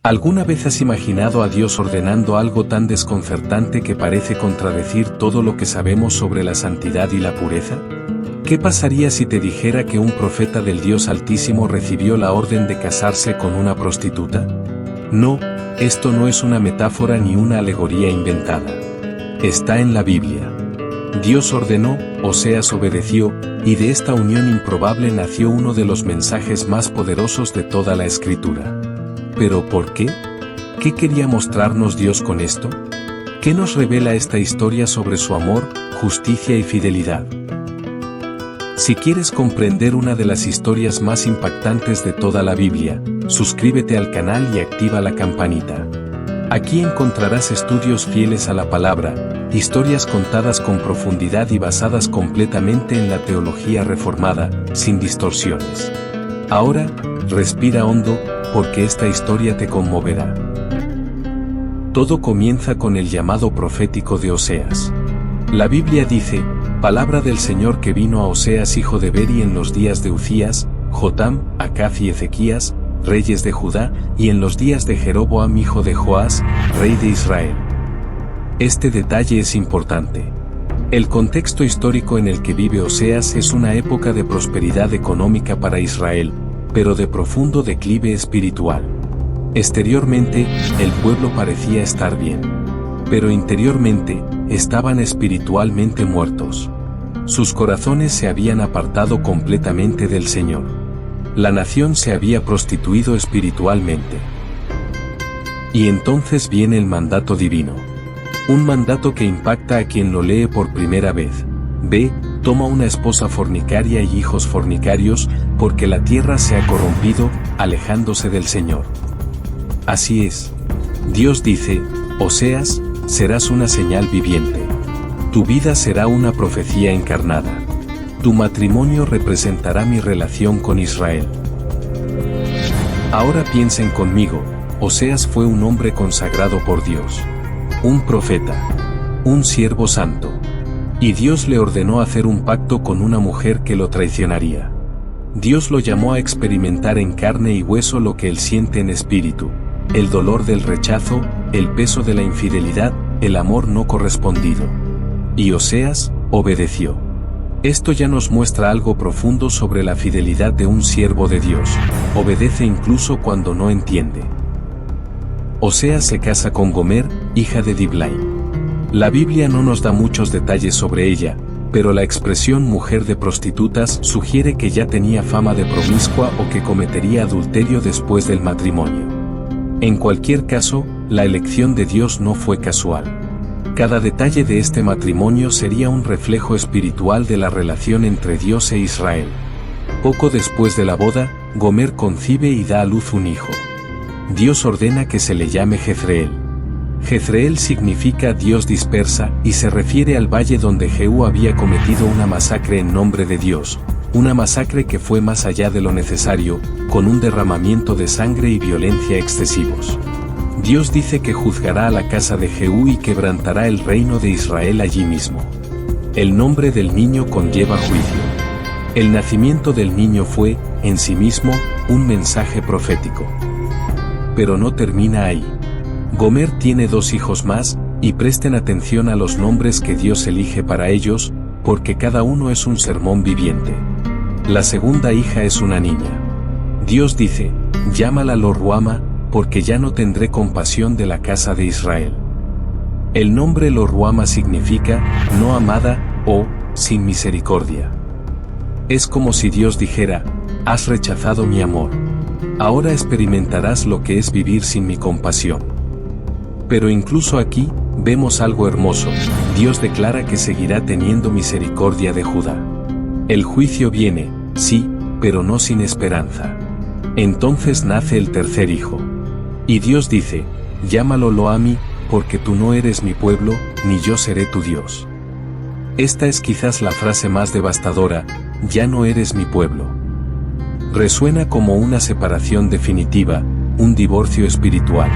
¿Alguna vez has imaginado a Dios ordenando algo tan desconcertante que parece contradecir todo lo que sabemos sobre la santidad y la pureza? ¿Qué pasaría si te dijera que un profeta del Dios Altísimo recibió la orden de casarse con una prostituta? No, esto no es una metáfora ni una alegoría inventada. Está en la Biblia. Dios ordenó, Oseas obedeció, y de esta unión improbable nació uno de los mensajes más poderosos de toda la Escritura. ¿Pero por qué? ¿Qué quería mostrarnos Dios con esto? ¿Qué nos revela esta historia sobre su amor, justicia y fidelidad? Si quieres comprender una de las historias más impactantes de toda la Biblia, suscríbete al canal y activa la campanita. Aquí encontrarás estudios fieles a la palabra, historias contadas con profundidad y basadas completamente en la teología reformada, sin distorsiones. Ahora, respira hondo, porque esta historia te conmoverá. Todo comienza con el llamado profético de Oseas. La Biblia dice, palabra del Señor que vino a Oseas hijo de Beri en los días de Uzías, Jotam, Acaz y Ezequías, reyes de Judá, y en los días de Jeroboam hijo de Joás, rey de Israel. Este detalle es importante. El contexto histórico en el que vive Oseas es una época de prosperidad económica para Israel, pero de profundo declive espiritual. Exteriormente, el pueblo parecía estar bien. Pero interiormente, estaban espiritualmente muertos. Sus corazones se habían apartado completamente del Señor. La nación se había prostituido espiritualmente. Y entonces viene el mandato divino. Un mandato que impacta a quien lo lee por primera vez. Ve, toma una esposa fornicaria y hijos fornicarios, porque la tierra se ha corrompido, alejándose del Señor. Así es. Dios dice, Oseas, serás una señal viviente. Tu vida será una profecía encarnada. Tu matrimonio representará mi relación con Israel. Ahora piensen conmigo, Oseas fue un hombre consagrado por Dios. Un profeta. Un siervo santo. Y Dios le ordenó hacer un pacto con una mujer que lo traicionaría. Dios lo llamó a experimentar en carne y hueso lo que él siente en espíritu, el dolor del rechazo, el peso de la infidelidad, el amor no correspondido. Y Oseas obedeció. Esto ya nos muestra algo profundo sobre la fidelidad de un siervo de Dios. Obedece incluso cuando no entiende. Oseas se casa con Gomer, hija de Diblaim. La Biblia no nos da muchos detalles sobre ella, pero la expresión mujer de prostitutas sugiere que ya tenía fama de promiscua o que cometería adulterio después del matrimonio. En cualquier caso, la elección de Dios no fue casual. Cada detalle de este matrimonio sería un reflejo espiritual de la relación entre Dios e Israel. Poco después de la boda, Gomer concibe y da a luz un hijo. Dios ordena que se le llame Jezreel. Jezreel significa Dios dispersa y se refiere al valle donde Jehú había cometido una masacre en nombre de Dios, una masacre que fue más allá de lo necesario, con un derramamiento de sangre y violencia excesivos. Dios dice que juzgará a la casa de Jehú y quebrantará el reino de Israel allí mismo. El nombre del niño conlleva juicio. El nacimiento del niño fue, en sí mismo, un mensaje profético. Pero no termina ahí. Gomer tiene 2 hijos más, y presten atención a los nombres que Dios elige para ellos, porque cada uno es un sermón viviente. La segunda hija es una niña. Dios dice, llámala Lo-ruama, porque ya no tendré compasión de la casa de Israel. El nombre Lo-ruama significa, no amada, o, sin misericordia. Es como si Dios dijera, has rechazado mi amor. Ahora experimentarás lo que es vivir sin mi compasión. Pero incluso aquí, vemos algo hermoso. Dios declara que seguirá teniendo misericordia de Judá. El juicio viene, sí, pero no sin esperanza. Entonces nace el tercer hijo. Y Dios dice, llámalo Lo-ami, porque tú no eres mi pueblo, ni yo seré tu Dios. Esta es quizás la frase más devastadora, ya no eres mi pueblo. Resuena como una separación definitiva, un divorcio espiritual.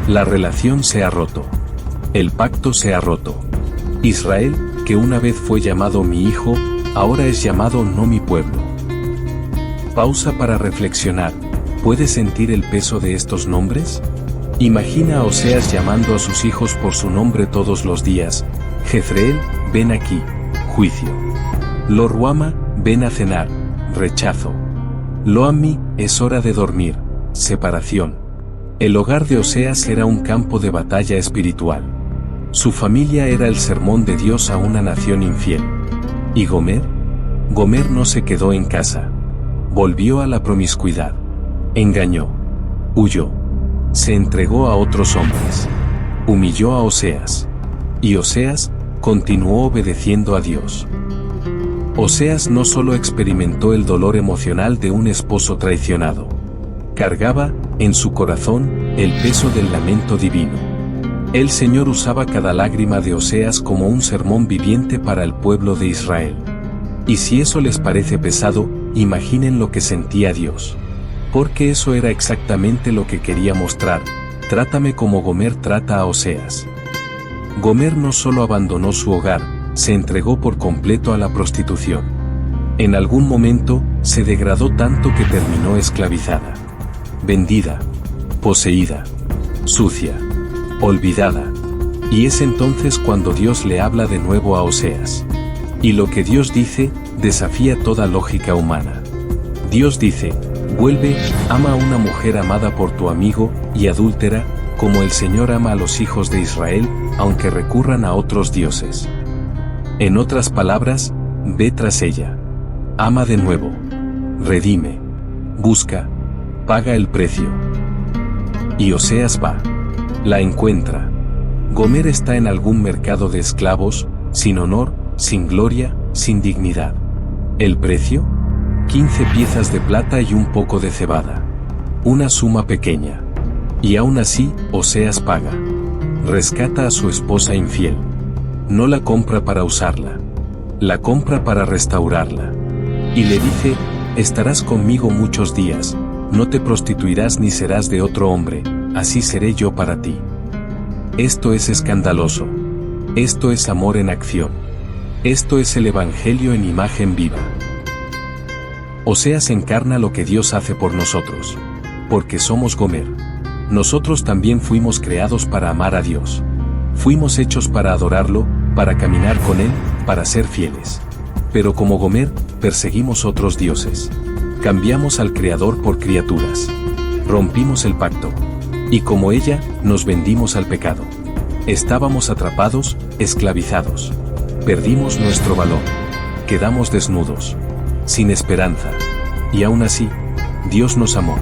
La relación se ha roto. El pacto se ha roto. Israel, que una vez fue llamado mi hijo, ahora es llamado no mi pueblo. Pausa para reflexionar. ¿Puedes sentir el peso de estos nombres? Imagina a Oseas llamando a sus hijos por su nombre todos los días: Jezreel, ven aquí, juicio. Lo Ruama, ven a cenar, rechazo. Lo Ammi, es hora de dormir, separación. El hogar de Oseas era un campo de batalla espiritual. Su familia era el sermón de Dios a una nación infiel. ¿Y Gomer? Gomer no se quedó en casa. Volvió a la promiscuidad. Engañó. Huyó. Se entregó a otros hombres. Humilló a Oseas. Y Oseas continuó obedeciendo a Dios. Oseas no solo experimentó el dolor emocional de un esposo traicionado. Cargaba, en su corazón, el peso del lamento divino. El Señor usaba cada lágrima de Oseas como un sermón viviente para el pueblo de Israel. Y si eso les parece pesado, imaginen lo que sentía Dios. Porque eso era exactamente lo que quería mostrar: trátame como Gomer trata a Oseas. Gomer no solo abandonó su hogar, se entregó por completo a la prostitución. En algún momento, se degradó tanto que terminó esclavizada. Vendida. Poseída. Sucia. Olvidada. Y es entonces cuando Dios le habla de nuevo a Oseas. Y lo que Dios dice, desafía toda lógica humana. Dios dice: vuelve, ama a una mujer amada por tu amigo, y adúltera, como el Señor ama a los hijos de Israel, aunque recurran a otros dioses. En otras palabras, ve tras ella. Ama de nuevo. Redime. Busca. Paga el precio. Y Oseas va. La encuentra. Gomer está en algún mercado de esclavos, sin honor, sin gloria, sin dignidad. ¿El precio? 15 piezas de plata y un poco de cebada. Una suma pequeña. Y aún así, Oseas paga. Rescata a su esposa infiel. No la compra para usarla. La compra para restaurarla. Y le dice: estarás conmigo muchos días, no te prostituirás ni serás de otro hombre, así seré yo para ti. Esto es escandaloso. Esto es amor en acción. Esto es el Evangelio en imagen viva. Oseas encarna lo que Dios hace por nosotros. Porque somos Gomer. Nosotros también fuimos creados para amar a Dios. Fuimos hechos para adorarlo, para caminar con Él, para ser fieles. Pero como Gomer, perseguimos otros dioses. Cambiamos al Creador por criaturas. Rompimos el pacto. Y como ella, nos vendimos al pecado. Estábamos atrapados, esclavizados. Perdimos nuestro valor. Quedamos desnudos. Sin esperanza. Y aún así, Dios nos amó.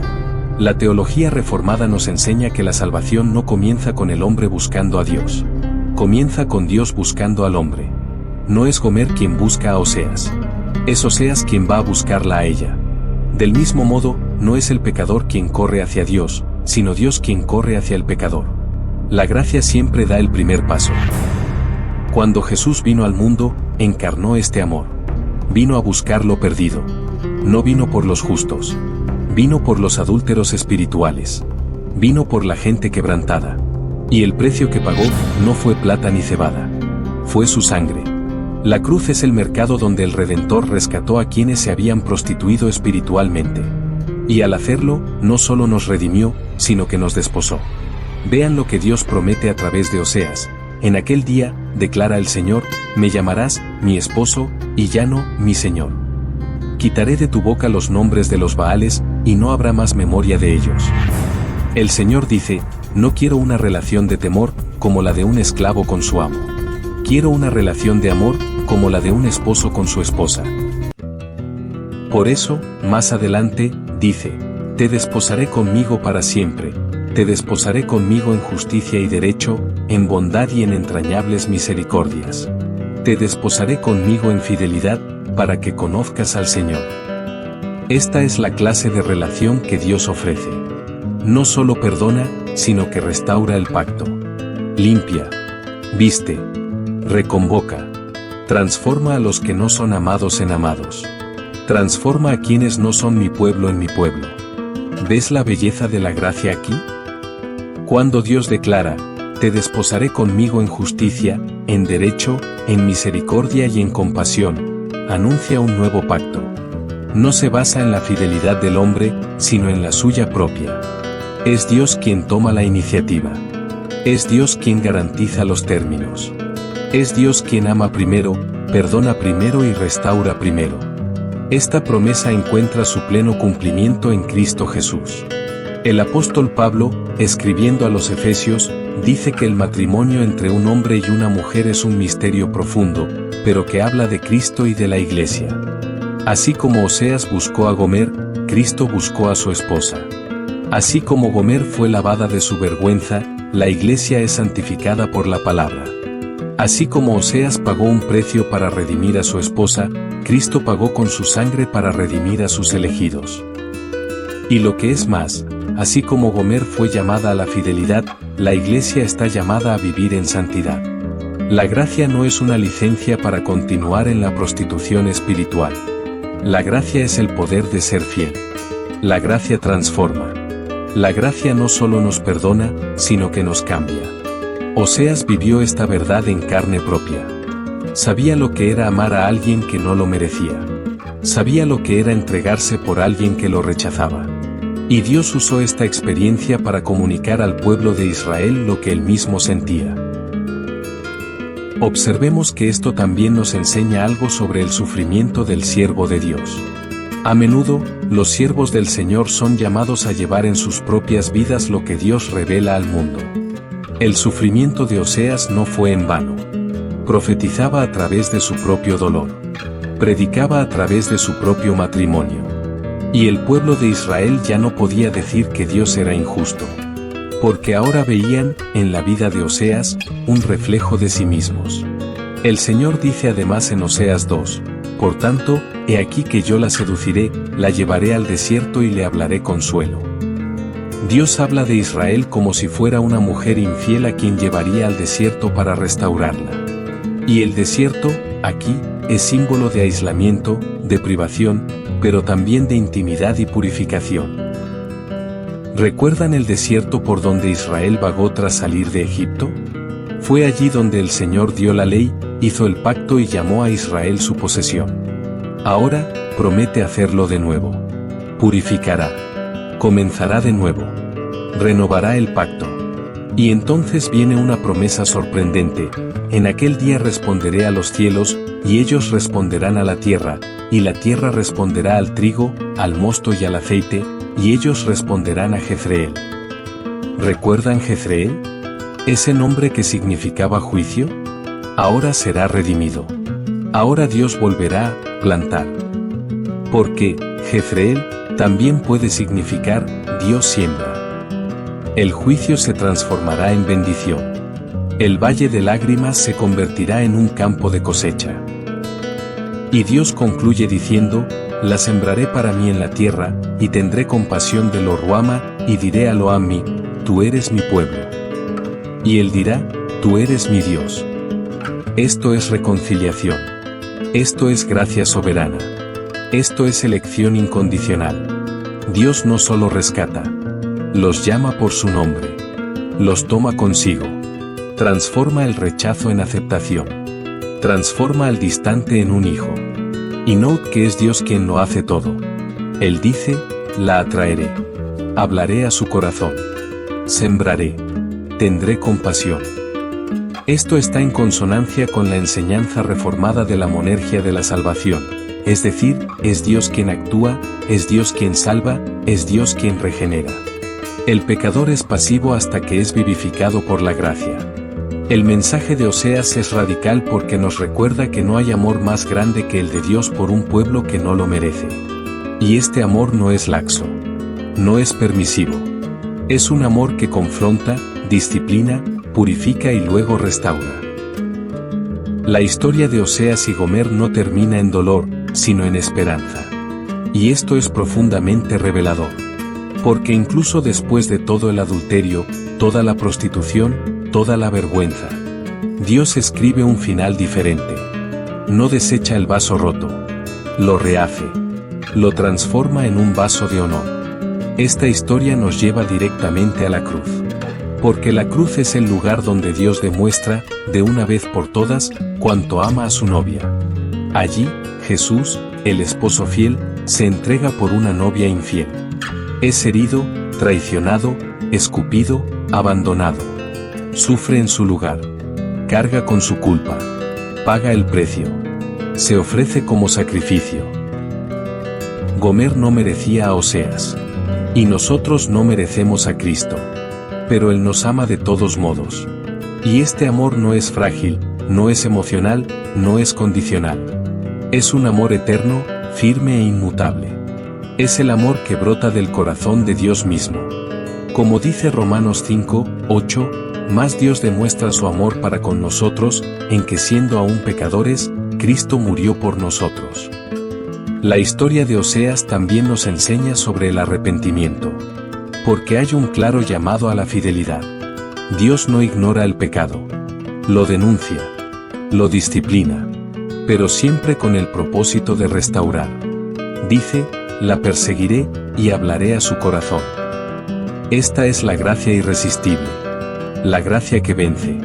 La teología reformada nos enseña que la salvación no comienza con el hombre buscando a Dios. Comienza con Dios buscando al hombre. No es Gomer quien busca a Oseas. Es Oseas quien va a buscarla a ella. Del mismo modo, no es el pecador quien corre hacia Dios, sino Dios quien corre hacia el pecador. La gracia siempre da el primer paso. Cuando Jesús vino al mundo, encarnó este amor. Vino a buscar lo perdido. No vino por los justos. Vino por los adúlteros espirituales. Vino por la gente quebrantada. Y el precio que pagó no fue plata ni cebada. Fue su sangre. La cruz es el mercado donde el Redentor rescató a quienes se habían prostituido espiritualmente. Y al hacerlo, no solo nos redimió, sino que nos desposó. Vean lo que Dios promete a través de Oseas. En aquel día, declara el Señor, me llamarás mi esposo, y ya no mi Señor. Quitaré de tu boca los nombres de los Baales, y no habrá más memoria de ellos. El Señor dice: no quiero una relación de temor, como la de un esclavo con su amo. Quiero una relación de amor, como la de un esposo con su esposa. Por eso, más adelante, dice: te desposaré conmigo para siempre, te desposaré conmigo en justicia y derecho, en bondad y en entrañables misericordias. Te desposaré conmigo en fidelidad, para que conozcas al Señor. Esta es la clase de relación que Dios ofrece. No solo perdona, sino que restaura el pacto. Limpia. Viste. Reconvoca. Transforma a los que no son amados en amados. Transforma a quienes no son mi pueblo en mi pueblo. ¿Ves la belleza de la gracia aquí? Cuando Dios declara: te desposaré conmigo en justicia, en derecho, en misericordia y en compasión, anuncia un nuevo pacto. No se basa en la fidelidad del hombre, sino en la suya propia. Es Dios quien toma la iniciativa. Es Dios quien garantiza los términos. Es Dios quien ama primero, perdona primero y restaura primero. Esta promesa encuentra su pleno cumplimiento en Cristo Jesús. El apóstol Pablo, escribiendo a los Efesios, dice que el matrimonio entre un hombre y una mujer es un misterio profundo, pero que habla de Cristo y de la Iglesia. Así como Oseas buscó a Gomer, Cristo buscó a su esposa. Así como Gomer fue lavada de su vergüenza, la Iglesia es santificada por la palabra. Así como Oseas pagó un precio para redimir a su esposa, Cristo pagó con su sangre para redimir a sus elegidos. Y lo que es más, así como Gomer fue llamada a la fidelidad, la Iglesia está llamada a vivir en santidad. La gracia no es una licencia para continuar en la prostitución espiritual. La gracia es el poder de ser fiel. La gracia transforma. La gracia no solo nos perdona, sino que nos cambia. Oseas vivió esta verdad en carne propia. Sabía lo que era amar a alguien que no lo merecía. Sabía lo que era entregarse por alguien que lo rechazaba. Y Dios usó esta experiencia para comunicar al pueblo de Israel lo que él mismo sentía. Observemos que esto también nos enseña algo sobre el sufrimiento del siervo de Dios. A menudo, los siervos del Señor son llamados a llevar en sus propias vidas lo que Dios revela al mundo. El sufrimiento de Oseas no fue en vano. Profetizaba a través de su propio dolor. Predicaba a través de su propio matrimonio. Y el pueblo de Israel ya no podía decir que Dios era injusto. Porque ahora veían, en la vida de Oseas, un reflejo de sí mismos. El Señor dice además en Oseas 2, por tanto, he aquí que yo la seduciré, la llevaré al desierto y le hablaré consuelo. Dios habla de Israel como si fuera una mujer infiel a quien llevaría al desierto para restaurarla. Y el desierto, aquí, es símbolo de aislamiento, de privación, pero también de intimidad y purificación. ¿Recuerdan el desierto por donde Israel vagó tras salir de Egipto? Fue allí donde el Señor dio la ley, hizo el pacto y llamó a Israel su posesión. Ahora, promete hacerlo de nuevo. Purificará. Comenzará de nuevo. Renovará el pacto. Y entonces viene una promesa sorprendente: en aquel día responderé a los cielos, y ellos responderán a la tierra, y la tierra responderá al trigo, al mosto y al aceite, y ellos responderán a Jezreel. ¿Recuerdan Jezreel? ¿Ese nombre que significaba juicio? Ahora será redimido. Ahora Dios volverá a plantar. Porque Jezreel también puede significar Dios siembra. El juicio se transformará en bendición. El valle de lágrimas se convertirá en un campo de cosecha. Y Dios concluye diciendo: la sembraré para mí en la tierra, y tendré compasión de Lo Ruama, y diré a Lo Ammi: tú eres mi pueblo. Y él dirá: tú eres mi Dios. Esto es reconciliación. Esto es gracia soberana. Esto es elección incondicional. Dios no solo rescata, los llama por su nombre. Los toma consigo. Transforma el rechazo en aceptación. Transforma al distante en un hijo. Y note que es Dios quien lo hace todo. Él dice: la atraeré. Hablaré a su corazón. Sembraré. Tendré compasión. Esto está en consonancia con la enseñanza reformada de la monergia de la salvación. Es decir, es Dios quien actúa, es Dios quien salva, es Dios quien regenera. El pecador es pasivo hasta que es vivificado por la gracia. El mensaje de Oseas es radical porque nos recuerda que no hay amor más grande que el de Dios por un pueblo que no lo merece. Y este amor no es laxo. No es permisivo. Es un amor que confronta, disciplina, purifica y luego restaura. La historia de Oseas y Gomer no termina en dolor, sino en esperanza. Y esto es profundamente revelador. Porque incluso después de todo el adulterio, toda la prostitución, toda la vergüenza, Dios escribe un final diferente. No desecha el vaso roto. Lo rehace. Lo transforma en un vaso de honor. Esta historia nos lleva directamente a la cruz. Porque la cruz es el lugar donde Dios demuestra, de una vez por todas, cuánto ama a su novia. Allí, Jesús, el esposo fiel, se entrega por una novia infiel. Es herido, traicionado, escupido, abandonado. Sufre en su lugar. Carga con su culpa. Paga el precio. Se ofrece como sacrificio. Gomer no merecía a Oseas. Y nosotros no merecemos a Cristo. Pero Él nos ama de todos modos. Y este amor no es frágil, no es emocional, no es condicional. Es un amor eterno, firme e inmutable. Es el amor que brota del corazón de Dios mismo. Como dice Romanos 5, 8, más Dios demuestra su amor para con nosotros, en que siendo aún pecadores, Cristo murió por nosotros. La historia de Oseas también nos enseña sobre el arrepentimiento. Porque hay un claro llamado a la fidelidad. Dios no ignora el pecado. Lo denuncia. Lo disciplina. Pero siempre con el propósito de restaurar. Dice, la perseguiré y hablaré a su corazón. Esta es la gracia irresistible. La gracia que vence.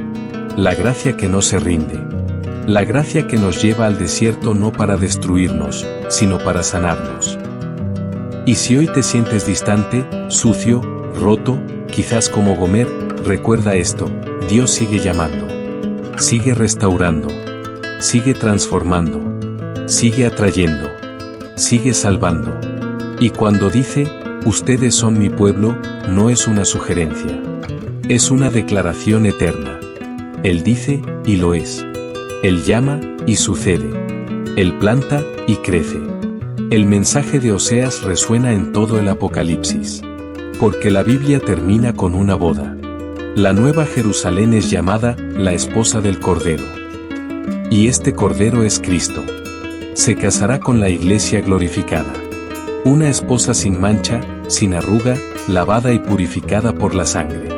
La gracia que no se rinde. La gracia que nos lleva al desierto no para destruirnos, sino para sanarnos. Y si hoy te sientes distante, sucio, roto, quizás como Gomer, recuerda esto, Dios sigue llamando. Sigue restaurando. Sigue transformando. Sigue atrayendo. Sigue salvando. Y cuando dice, ustedes son mi pueblo, no es una sugerencia. Es una declaración eterna. Él dice, y lo es. Él llama, y sucede. Él planta, y crece. El mensaje de Oseas resuena en todo el Apocalipsis. Porque la Biblia termina con una boda. La Nueva Jerusalén es llamada, la esposa del Cordero. Y este Cordero es Cristo. Se casará con la iglesia glorificada. Una esposa sin mancha, sin arruga, lavada y purificada por la sangre.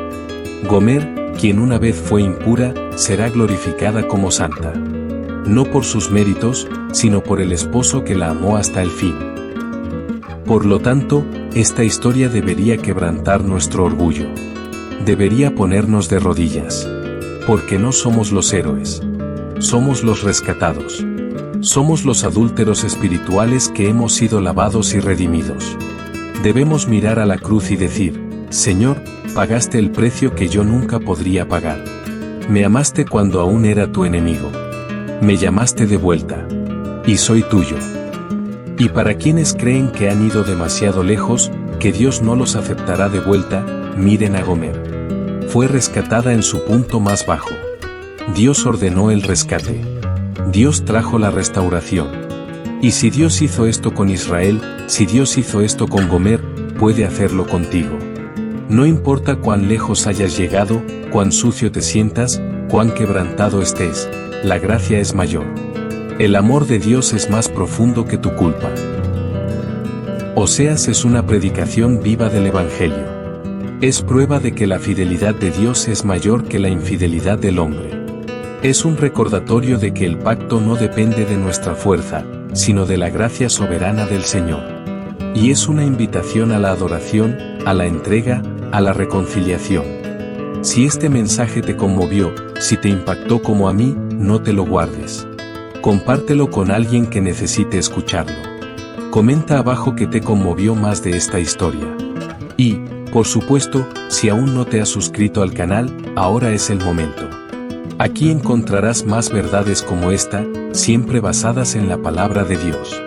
Gomer, quien una vez fue impura, será glorificada como santa. No por sus méritos, sino por el esposo que la amó hasta el fin. Por lo tanto, esta historia debería quebrantar nuestro orgullo. Debería ponernos de rodillas. Porque no somos los héroes. Somos los rescatados. Somos los adúlteros espirituales que hemos sido lavados y redimidos. Debemos mirar a la cruz y decir, Señor, pagaste el precio que yo nunca podría pagar. Me amaste cuando aún era tu enemigo. Me llamaste de vuelta. Y soy tuyo. Y para quienes creen que han ido demasiado lejos, que Dios no los aceptará de vuelta, miren a Gomer. Fue rescatada en su punto más bajo. Dios ordenó el rescate. Dios trajo la restauración. Y si Dios hizo esto con Israel, si Dios hizo esto con Gomer, puede hacerlo contigo. No importa cuán lejos hayas llegado, cuán sucio te sientas, cuán quebrantado estés, la gracia es mayor. El amor de Dios es más profundo que tu culpa. Oseas es una predicación viva del Evangelio. Es prueba de que la fidelidad de Dios es mayor que la infidelidad del hombre. Es un recordatorio de que el pacto no depende de nuestra fuerza, sino de la gracia soberana del Señor. Y es una invitación a la adoración, a la entrega, a la reconciliación. Si este mensaje te conmovió, si te impactó como a mí, no te lo guardes. Compártelo con alguien que necesite escucharlo. Comenta abajo que te conmovió más de esta historia. Y, por supuesto, si aún no te has suscrito al canal, ahora es el momento. Aquí encontrarás más verdades como esta, siempre basadas en la palabra de Dios.